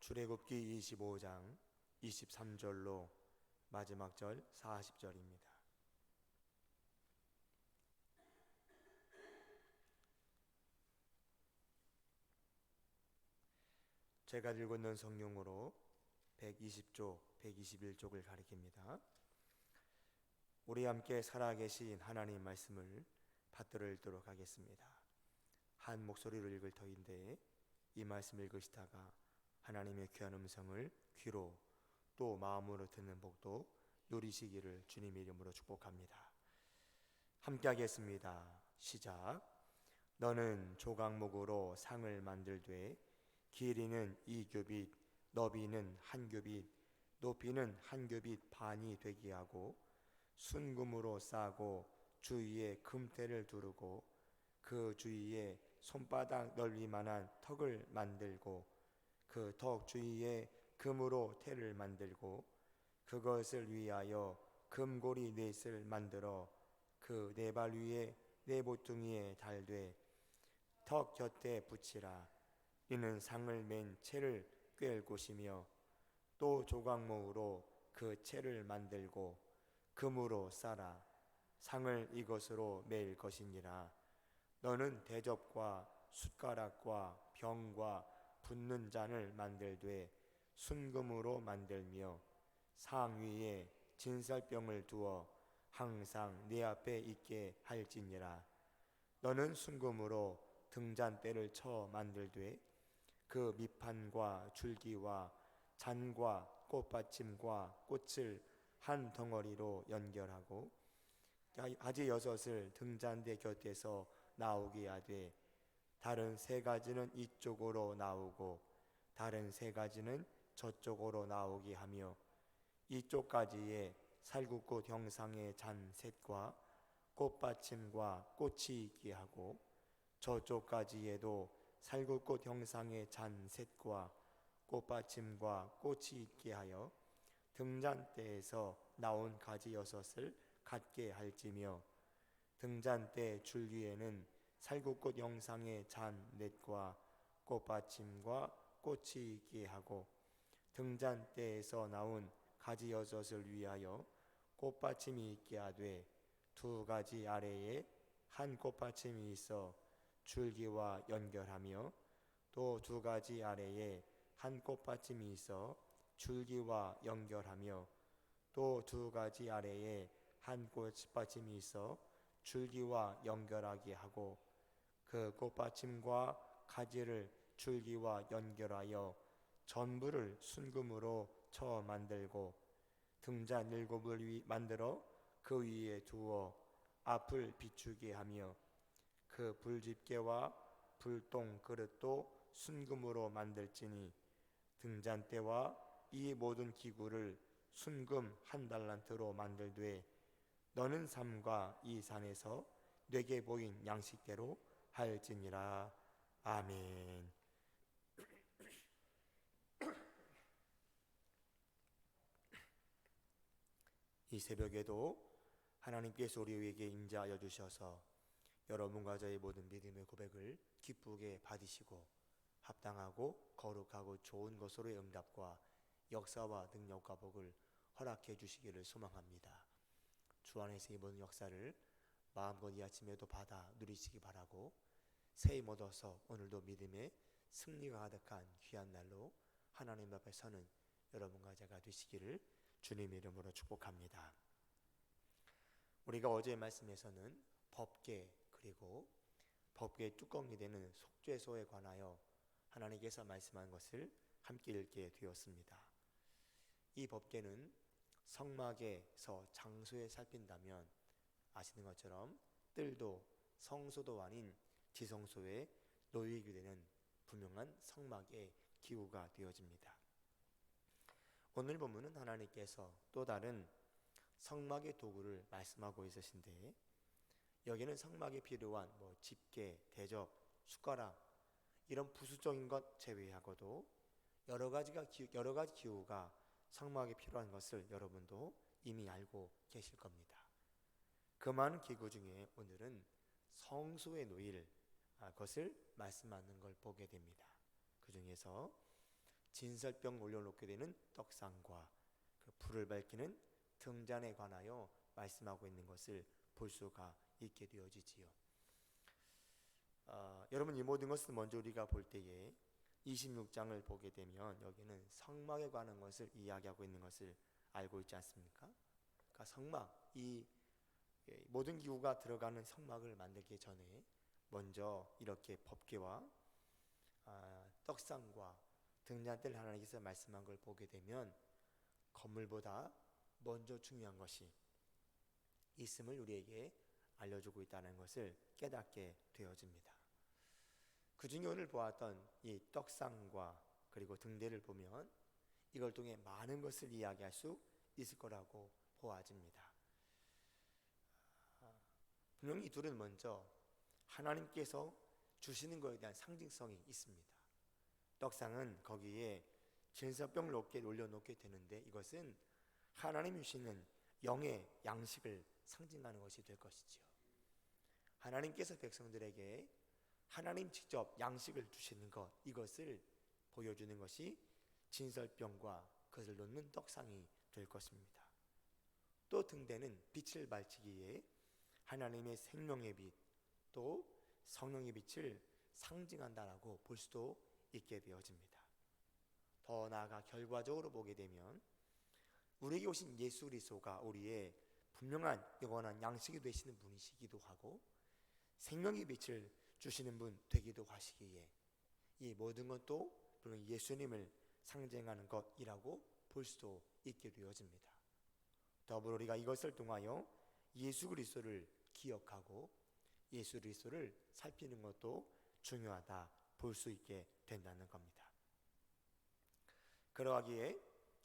출애굽기 25장 23절로 마지막 절 40절입니다. 제가 읽고 있는 성경으로 120쪽, 121쪽을 가리킵니다. 우리 함께 살아계신 하나님 말씀을 받들어 읽도록 하겠습니다. 한 목소리로 읽을 터인데 이 말씀 읽으시다가 하나님의 귀한 음성을 귀로 또 마음으로 듣는 복도 누리시기를 주님의 이름으로 축복합니다. 함께 하겠습니다. 시작. 너는 조각목으로 상을 만들되 길이는 2규빗, 너비는 1규빗, 높이는 1규빗 반이 되게 하고 순금으로 싸고 주위에 금테를 두르고 그 주위에 손바닥 넓이만한 턱을 만들고 그 턱 주위에 금으로 테를 만들고 그것을 위하여 금고리 넷을 만들어 그 네 발 위에 네 모퉁이에 달되 턱 곁에 붙이라. 이는 상을 맨 채를 꿰을 곳이며 또 조각목으로 그 채를 만들고 금으로 싸라. 상을 이것으로 맬 것이니라. 너는 대접과 숟가락과 병과 붓는 잔을 만들되 순금으로 만들며 상 위에 진설병을 두어 항상 네 앞에 있게 할지니라. 너는 순금으로 등잔대를 쳐 만들되 그 밑판과 줄기와 잔과 꽃받침과 꽃을 한 덩어리로 연결하고 가지 6을 등잔대 곁에서 나오게 하되 다른 3가지는 이쪽으로 나오고 다른 3가지는 저쪽으로 나오게 하며 이쪽 가지에 살구꽃 형상의 잔 셋과 꽃받침과 꽃이 있게 하고 저쪽 가지에도 살구꽃 형상의 잔 셋과 꽃받침과 꽃이 있게 하여 등잔대에서 나온 가지 6을 갖게 할지며 등잔대 줄기에는 살구꽃 형상의 잔 넷과 꽃받침과 꽃이 있게 하고 등잔대에서 나온 가지 6을 위하여 꽃받침이 있게 하되 2가지 아래에 한 꽃받침이 있어 줄기와 연결하며 또 2가지 아래에 한 꽃받침이 있어 줄기와 연결하며 또 2가지 아래에 한 꽃받침이 있어 줄기와 연결하게 하고 그 꽃받침과 가지를 줄기와 연결하여 전부를 순금으로 쳐 만들고 등잔 7을 만들어 그 위에 두어 앞을 비추게 하며 그 불집게와 불똥 그릇도 순금으로 만들지니 등잔대와 이 모든 기구를 순금 1달란트로 만들되 너는 삼가 이 산에서 내게 보인 양식대로 할지니라. 아멘. 이 새벽에도 하나님께서 우리에게 임재하여 주셔서 여러분과 저의 모든 믿음의 고백을 기쁘게 받으시고 합당하고 거룩하고 좋은 것으로의 응답과 역사와 능력과 복을 허락해 주시기를 소망합니다. 주 안에서 이 모든 역사를 마음껏 이 아침에도 받아 누리시기 바라고 새 힘 얻어서 오늘도 믿음의 승리가 가득한 귀한 날로 하나님 앞에 서는 여러분과 제가 되시기를 주님의 이름으로 축복합니다. 우리가 어제의 말씀에서는 법궤 그리고 법궤의 뚜껑이 되는 속죄소에 관하여 하나님께서 말씀한 것을 함께 읽게 되었습니다. 이 법궤는 성막에서 장소에 살핀다면 아시는 것처럼 뜰도 성소도 아닌 지성소에 놓이게 되는 분명한 성막의 기구가 되어집니다. 오늘 본문은 하나님께서 또 다른 성막의 도구를 말씀하고 있으신데 여기는 성막에 필요한 집게, 대접, 숟가락 이런 부수적인 것 제외하고도 여러 가지 기구가 성막에 필요한 것을 여러분도 이미 알고 계실 겁니다. 그 많은 기구 중에 오늘은 성소에 놓일 것을 말씀하는 걸 보게 됩니다. 그 중에서 진설병 올려놓게 되는 떡상과 그 불을 밝히는 등잔에 관하여 말씀하고 있는 것을 볼 수가 있게 되어지지요. 여러분, 이 모든 것은 먼저 우리가 볼 때에 26장을 보게 되면 여기는 성막에 관한 것을 이야기하고 있는 것을 알고 있지 않습니까? 그러니까 성막, 이 모든 기구가 들어가는 성막을 만들기 전에 먼저 이렇게 법궤와 떡상과 등잔대를 하나님께서 말씀한 걸 보게 되면 건물보다 먼저 중요한 것이 있음을 우리에게 알려주고 있다는 것을 깨닫게 되어집니다. 그 중에 오늘 보았던 이 떡상과 그리고 등대를 보면 이걸 통해 많은 것을 이야기할 수 있을 거라고 보아집니다. 분명히 이 둘은 먼저 하나님께서 주시는 것에 대한 상징성이 있습니다. 떡상은 거기에 진설병을 올려놓게 되는데 이것은 하나님이 주시는 영의 양식을 상징하는 것이 될 것이지요. 하나님께서 백성들에게 하나님 직접 양식을 주시는 것, 이것을 보여주는 것이 진설병과 그것을 놓는 떡상이 될 것입니다. 또 등대는 빛을 발치기에 하나님의 생명의 빛, 또 성령의 빛을 상징한다라고 볼 수도 있게 되어집니다. 더 나아가 결과적으로 보게 되면 우리에게 오신 예수 그리스도가 우리의 분명한 영원한 양식이 되시는 분이시기도 하고 생명의 빛을 주시는 분 되기도 하시기에 이 모든 것도 물론 예수님을 상징하는 것이라고 볼 수도 있게 되어집니다. 더불어 우리가 이것을 통하여 예수 그리스도를 기억하고 예수 그리스도를 살피는 것도 중요하다 볼 수 있게 된다는 겁니다. 그러하기에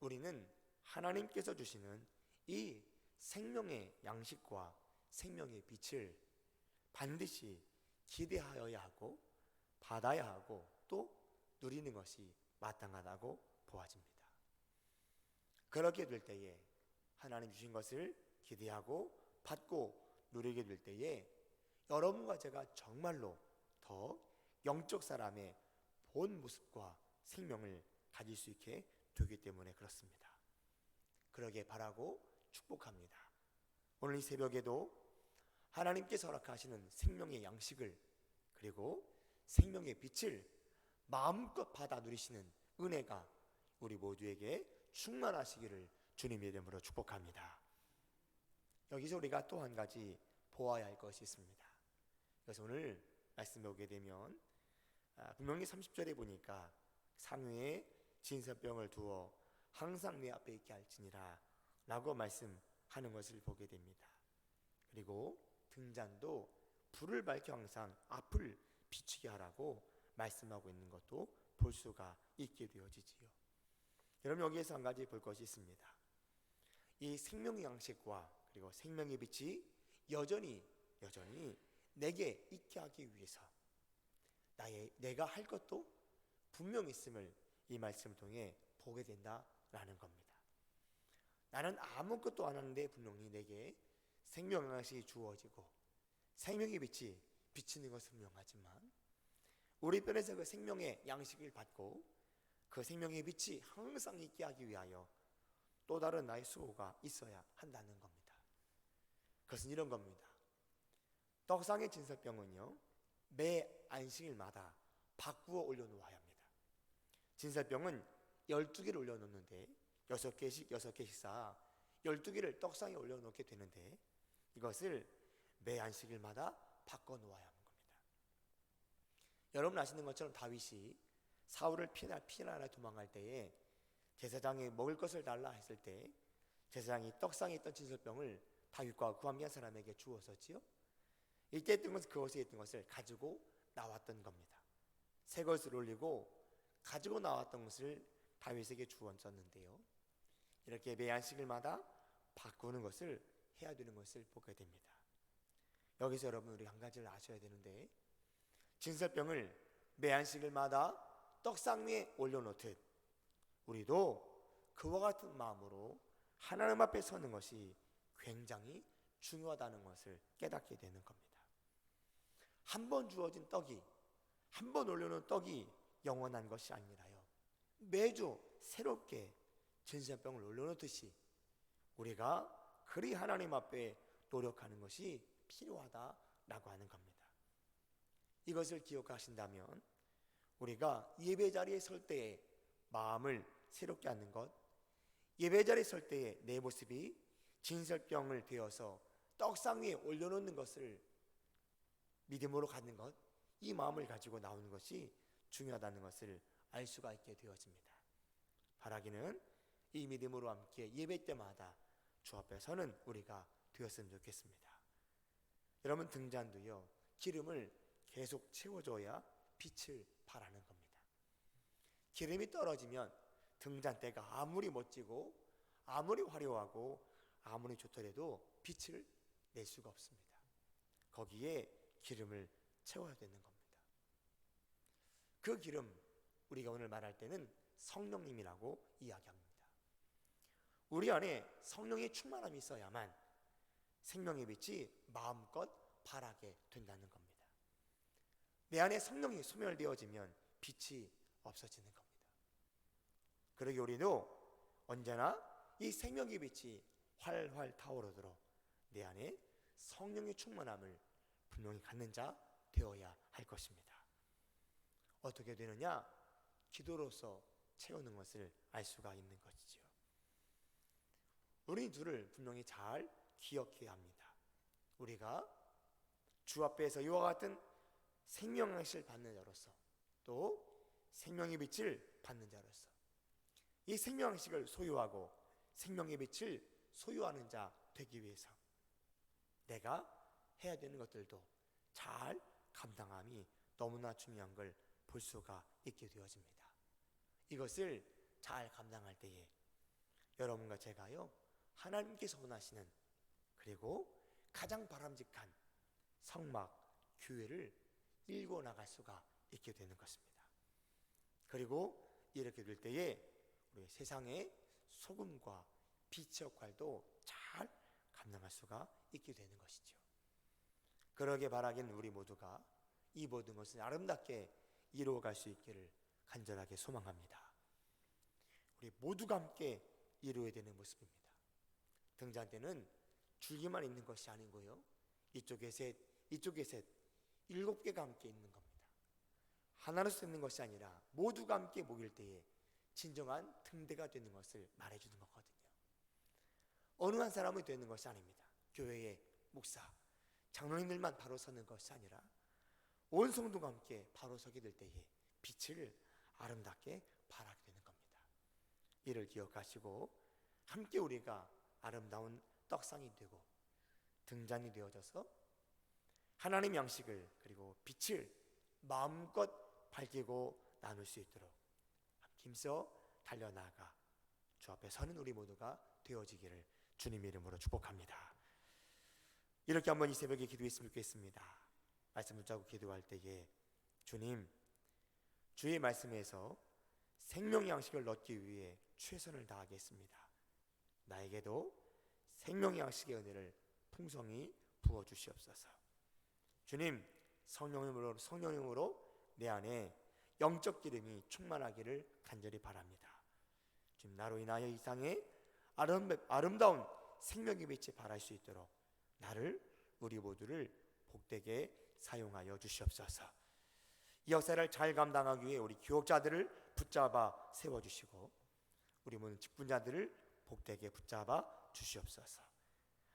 우리는 하나님께서 주시는 이 생명의 양식과 생명의 빛을 반드시 기대하여야 하고 받아야 하고 또 누리는 것이 마땅하다고 보아집니다. 그렇게 될 때에 하나님 주신 것을 기대하고 받고 누리게 될 때에 여러분과 제가 정말로 더 영적 사람의 본 모습과 생명을 가질 수 있게 되기 때문에 그렇습니다. 그러게 바라고 축복합니다. 오늘 이 새벽에도 하나님께서 허락하시는 생명의 양식을 그리고 생명의 빛을 마음껏 받아 누리시는 은혜가 우리 모두에게 충만하시기를 주님의 이름으로 축복합니다. 여기서 우리가 또 한 가지 보아야 할 것이 있습니다. 그래서 오늘 말씀에 오게 되면 분명히 30절에 보니까 상위에 진설병을 두어 항상 내 앞에 있게 할지니라 라고 말씀하는 것을 보게 됩니다. 그리고 등잔도 불을 밝혀 항상 앞을 비추게 하라고 말씀하고 있는 것도 볼 수가 있게 되어지지요. 여러분, 여기에서 한 가지 볼 것이 있습니다. 이 생명의 양식과 그리고 생명의 빛이 여전히 내게 있게 하기 위해서 내가 할 것도 분명히 있음을 이 말씀을 통해 보게 된다라는 겁니다. 나는 아무것도 안 하는데 분명히 내게 생명의 양식이 주어지고 생명의 빛이 비치는 것은 분명하지만 우리 편에서 그 생명의 양식을 받고 그 생명의 빛이 항상 있게 하기 위하여 또 다른 나의 수고가 있어야 한다는 겁니다. 그것은 이런 겁니다. 떡상의 진설병은요, 매 안식일마다 바꾸어 올려놓아야 합니다. 진설병은 12개를 올려놓는데 6개씩 쌓아 12개를 떡상에 올려놓게 되는데 이것을 매 안식일마다 바꿔놓아야 하는 겁니다. 여러분 아시는 것처럼 다윗이 사울을 피하러 도망갈 때에 제사장이 먹을 것을 달라 했을 때 제사장이 떡상에 있던 진설병을 다윗과 구함기한 사람에게 주었었지요. 이때 있던 것은 그것에 있던 것을 가지고 나왔던 겁니다. 새 것을 올리고 가지고 나왔던 것을 다윗에게 주었었는데요, 이렇게 매 안식일마다 바꾸는 것을 해야 되는 것을 보게 됩니다. 여기서 여러분 우리 한 가지를 아셔야 되는데 진설병을 매 안식일마다 떡상 위에 올려놓듯 우리도 그와 같은 마음으로 하나님 앞에 서는 것이 굉장히 중요하다는 것을 깨닫게 되는 겁니다. 한 번 주어진 떡이, 한 번 올려놓은 떡이 영원한 것이 아니라요, 매주 새롭게 전염병을 올려놓듯이 우리가 그리 하나님 앞에 노력하는 것이 필요하다라고 하는 겁니다. 이것을 기억하신다면 우리가 예배 자리에 설 때에 마음을 새롭게 하는 것, 예배 자리에 설 때에 내 모습이 진설병을 되어서 떡상 위에 올려놓는 것을 믿음으로 갖는 것, 이 마음을 가지고 나오는 것이 중요하다는 것을 알 수가 있게 되어집니다. 바라기는 이 믿음으로 함께 예배 때마다 주 앞에 서는 우리가 되었으면 좋겠습니다. 여러분, 등잔도요, 기름을 계속 채워줘야 빛을 발하는 겁니다. 기름이 떨어지면 등잔대가 아무리 멋지고 아무리 화려하고 아무리 좋더라도 빛을 낼 수가 없습니다. 거기에 기름을 채워야 되는 겁니다. 그 기름, 우리가 오늘 말할 때는 성령님이라고 이야기합니다. 우리 안에 성령의 충만함이 있어야만 생명의 빛이 마음껏 발하게 된다는 겁니다. 내 안에 성령이 소멸되어지면 빛이 없어지는 겁니다. 그러기 우리도 언제나 이 생명의 빛이 활활 타오르도록 내 안에 성령의 충만함을 분명히 갖는 자 되어야 할 것입니다. 어떻게 되느냐? 기도로서 채우는 것을 알 수가 있는 것이죠. 우리 둘을 분명히 잘 기억해야 합니다. 우리가 주 앞에서 이와 같은 생명의식을 받는 자로서, 또 생명의 빛을 받는 자로서, 이 생명의식을 소유하고 생명의 빛을 소유하는 자 되기 위해서 내가 해야 되는 것들도 잘 감당함이 너무나 중요한 걸 볼 수가 있게 되어집니다. 이것을 잘 감당할 때에 여러분과 제가요, 하나님께서 원하시는, 그리고 가장 바람직한 성막 교회를 일궈 나갈 수가 있게 되는 것입니다. 그리고 이렇게 될 때에 우리 세상의 소금과 빛의 역할도 잘 감당할 수가 있게 되는 것이죠. 그러게 바라긴 우리 모두가 이 모든 것을 아름답게 이루어갈 수 있기를 간절하게 소망합니다. 우리 모두가 함께 이루어야 되는 모습입니다. 등잔대는 줄기만 있는 것이 아니고요, 이쪽에 셋, 이쪽에 셋, 7개가 함께 있는 겁니다. 하나로 쓰는 것이 아니라 모두가 함께 모일 때에 진정한 등대가 되는 것을 말해주는 거거든요. 어느 한 사람이 되는 것이 아닙니다. 교회의 목사, 장로님들만 바로 서는 것이 아니라 온 성도가 함께 바로 서게 될 때에 빛을 아름답게 발하게 되는 겁니다. 이를 기억하시고 함께 우리가 아름다운 떡상이 되고 등잔이 되어져서 하나님 양식을, 그리고 빛을 마음껏 밝히고 나눌 수 있도록 힘써 달려나가 주 앞에 서는 우리 모두가 되어지기를 주님 이름으로 축복합니다. 이렇게 한번 이 새벽에 기도했으면 좋겠습니다. 말씀 붙잡고 기도할 때에 주님, 주의 말씀에서 생명 양식을 얻기 위해 최선을 다하겠습니다. 나에게도 생명 양식의 은혜를 풍성히 부어 주시옵소서. 주님, 성령님으로 내 안에 영적 기름이 충만하기를 간절히 바랍니다. 주님, 나로 인하여 이상의 아름다운 생명의 빛이 발할 수 있도록 나를, 우리 모두를 복되게 사용하여 주시옵소서. 이 역사를 잘 감당하기 위해 우리 교역자들을 붙잡아 세워주시고 우리 모든 직분자들을 복되게 붙잡아 주시옵소서.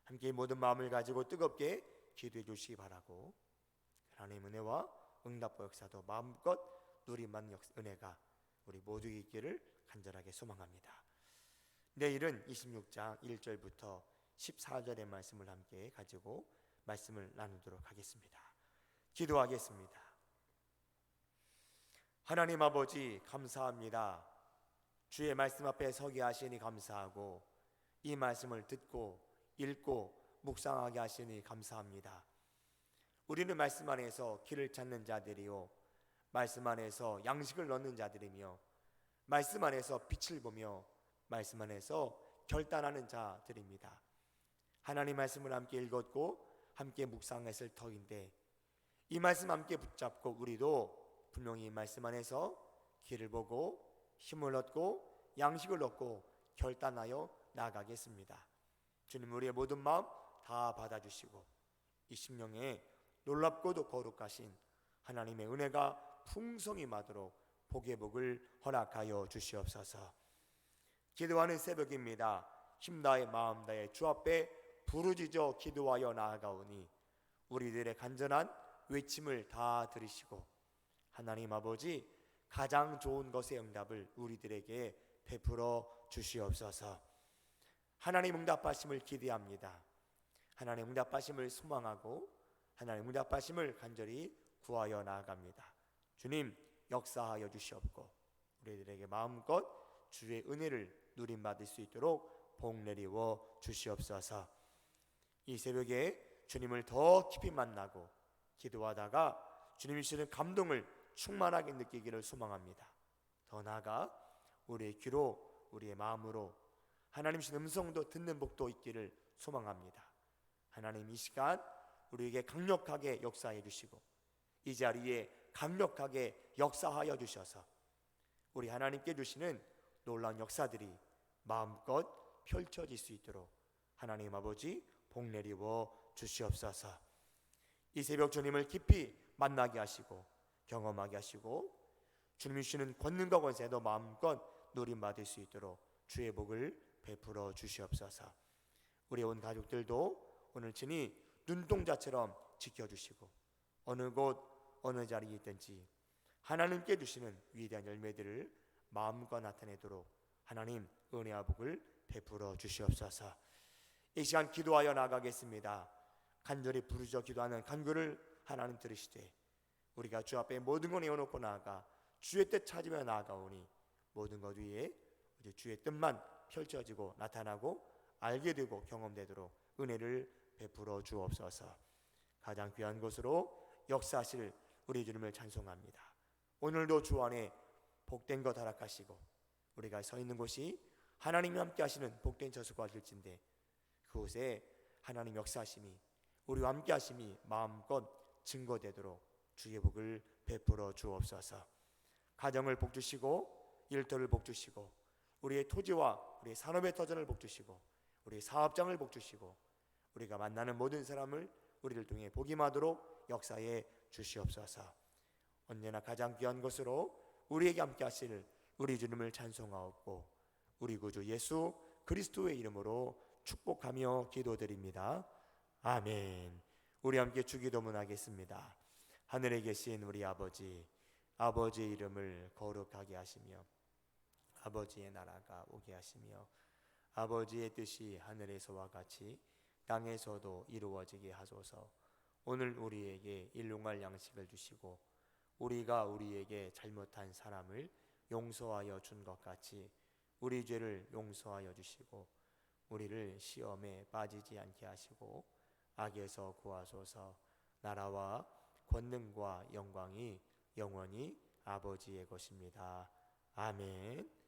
함께 모든 마음을 가지고 뜨겁게 기도해 주시기 바라고, 하나님의 은혜와 응답과 역사도 마음껏 누리만 은혜가 우리 모두에게 있기를 간절하게 소망합니다. 내일은 26장 1절부터 14절의 말씀을 함께 가지고 말씀을 나누도록 하겠습니다. 기도하겠습니다. 하나님 아버지, 감사합니다. 주의 말씀 앞에 서게 하시니 감사하고 이 말씀을 듣고 읽고 묵상하게 하시니 감사합니다. 우리는 말씀 안에서 길을 찾는 자들이요, 말씀 안에서 양식을 얻는 자들이며 말씀 안에서 빛을 보며 말씀 안에서 결단하는 자들입니다. 하나님 말씀을 함께 읽었고 함께 묵상했을 터인데 이 말씀 함께 붙잡고 우리도 분명히 말씀 안에서 길을 보고 힘을 얻고 양식을 얻고 결단하여 나아가겠습니다. 주님, 우리의 모든 마음 다 받아주시고 이 심령에 놀랍고도 거룩하신 하나님의 은혜가 풍성히 임하도록 복의 복을 허락하여 주시옵소서. 기도하는 새벽입니다. 힘다해 마음 다해 주 앞에 부르짖어 기도하여 나아가오니 우리들의 간절한 외침을 다 들으시고 하나님 아버지 가장 좋은 것의 응답을 우리들에게 베풀어 주시옵소서. 하나님 응답하심을 기대합니다. 하나님 응답하심을 소망하고 하나님 응답하심을 간절히 구하여 나아갑니다. 주님 역사하여 주시옵고 우리들에게 마음껏 주의 은혜를 누림받을 수 있도록 복 내리워 주시옵소서. 이 새벽에 주님을 더 깊이 만나고 기도하다가 주님이 주시는 감동을 충만하게 느끼기를 소망합니다. 더 나아가 우리의 귀로 우리의 마음으로 하나님 주신 음성도 듣는 복도 있기를 소망합니다. 하나님 이 시간 우리에게 강력하게 역사해 주시고 이 자리에 강력하게 역사하여 주셔서 우리 하나님께 주시는 놀라운 역사들이 마음껏 펼쳐질 수 있도록 하나님 아버지 복 내리워 주시옵소서. 이 새벽 주님을 깊이 만나게 하시고 경험하게 하시고 주님이 주시는 권능과 권세도 마음껏 누림받을 수 있도록 주의 복을 베풀어 주시옵소서. 우리 온 가족들도 오늘 친히 눈동자처럼 지켜주시고 어느 곳 어느 자리에 있든지 하나님께 주시는 위대한 열매들을 마음껏 나타내도록 하나님 은혜와 복을 베풀어 주시옵소서. 이 시간 기도하여 나가겠습니다. 간절히 부르짖어 기도하는 간구를 하나님 들으시되 우리가 주 앞에 모든 것 내어놓고 나아가 주의 뜻 찾으며 나아가오니 모든 것 위에 주의 뜻만 펼쳐지고 나타나고 알게 되고 경험되도록 은혜를 베풀어 주옵소서. 가장 귀한 것으로 역사하실 우리 주님을 찬송합니다. 오늘도 주 안에 복된 것 허락하시고 우리가 서 있는 곳이 하나님이 함께 하시는 복된 저수가 될진데 그곳에 하나님 역사하심이 우리와 함께 하심이 마음껏 증거되도록 주의 복을 베풀어 주옵소서. 가정을 복주시고 일터를 복주시고 우리의 토지와 우리의 산업의 터전을 복주시고 우리의 사업장을 복주시고 우리가 만나는 모든 사람을 우리를 통해 복임하도록 역사해 주시옵소서. 언제나 가장 귀한 것으로 우리에게 함께 하실 우리 주님을 찬송하옵고 우리 구주 예수 그리스도의 이름으로 축복하며 기도드립니다. 아멘. 우리 함께 주기도문 하겠습니다. 하늘에 계신 우리 아버지, 아버지의 이름을 거룩하게 하시며 아버지의 나라가 오게 하시며 아버지의 뜻이 하늘에서와 같이 땅에서도 이루어지게 하소서. 오늘 우리에게 일용할 양식을 주시고 우리가 우리에게 잘못한 사람을 용서하여 준 것 같이 우리 죄를 용서하여 주시고 우리를 시험에 빠지지 않게 하시고 악에서 구하소서. 나라와 권능과 영광이 영원히 아버지의 것입니다. 아멘.